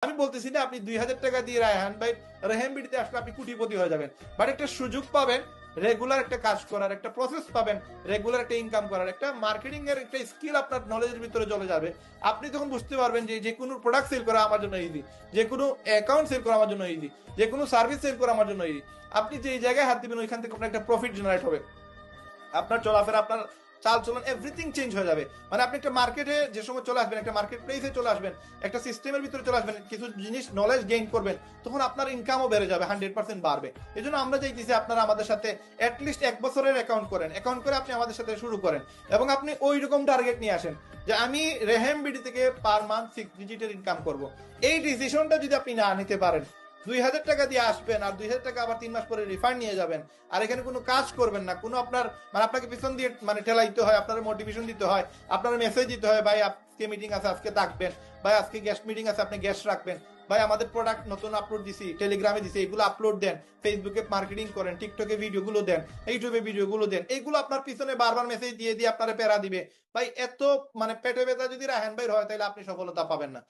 আমি বলতেছি না আপনি ২,০০০ টাকা দিয়ে রায়হান ভাই রেহেন বিডিতে আসলে আপনি কোটিপতি হয়ে যাবেন। বাট একটা সুযোগ পাবেন, রেগুলার একটা কাজ করার, একটা প্রসেস পাবেন, রেগুলার একটা ইনকাম করার, একটা মার্কেটিং এর একটা স্কিল আপনার নলেজের ভিতরে চলে যাবে। আপনি তখন বুঝতে পারবেন যে যেকোনো প্রোডাক্ট সেল করা আমার জন্য ইজি, যেকোনো অ্যাকাউন্ট সেল করা আমার জন্য ইজি, যেকোনো সার্ভিস সেল করা আমার জন্য ইজি। আপনি যেই জায়গায় হাত দিবেন ওইখান থেকে আপনার একটা প্রফিট জেনারেট হবে। আপনার চলাফেরা, আপনার চাল চলন এভরিথিং চেঞ্জ হয়ে যাবে। মানে আপনি একটা মার্কেটে যে সময় চলে আসবেন, একটা মার্কেট প্লেসে চলে আসবেন, একটা সিস্টেমের ভিতরে চলে আসবেন, কিছু জিনিস নলেজ গেইন করবেন, তখন আপনার ইনকামও বেড়ে যাবে, 100% বাড়বে। এই জন্য আমরা চাইতেছি আপনারা আমাদের সাথে অ্যাটলিস্ট 1 বছরের অ্যাকাউন্ট করেন, অ্যাকাউন্ট করে আপনি আমাদের সাথে শুরু করেন এবং আপনি ওই রকম টার্গেট নিয়ে আসেন যে আমি রেহেম বিডি থেকে পার মান্থ 6 ডিজিটের ইনকাম করব। এই ডিসিশনটা যদি আপনি না নিতে পারেন, ২,০০০ টাকা দিয়ে আসবেন আর ২,০০০ টাকা আবার ৩ মাস পরে রিফান্ড নিয়ে যাবেন, আর এখানে কোনো কাজ করবেন না, কোনো আপনার মানে আপনাকে পিছন দিয়ে মানে ঠেলাইতে হয়, আপনার মোটিভেশন দিতে হয়, আপনার মেসেজ দিতে হয়, ভাই আজকে মিটিং আছে আজকে থাকবেন, ভাই আজকে গেস্ট মিটিং আছে আপনি গেস্ট রাখবেন, ভাই আমাদের প্রোডাক্ট নতুন আপলোড দিছি, টেলিগ্রামে দিছি, এগুলো আপলোড দেন, ফেসবুকে মার্কেটিং করেন, টিকটকে ভিডিওগুলো দেন, ইউটিউবে ভিডিওগুলো দেন, এইগুলো আপনার পিছনে বারবার মেসেজ দিয়ে দিয়ে আপনারা প্যারা দিবে। ভাই এত মানে পেটে ব্যথা যদি রাহেন ভাই হয় তাহলে আপনি সফলতা পাবেন না।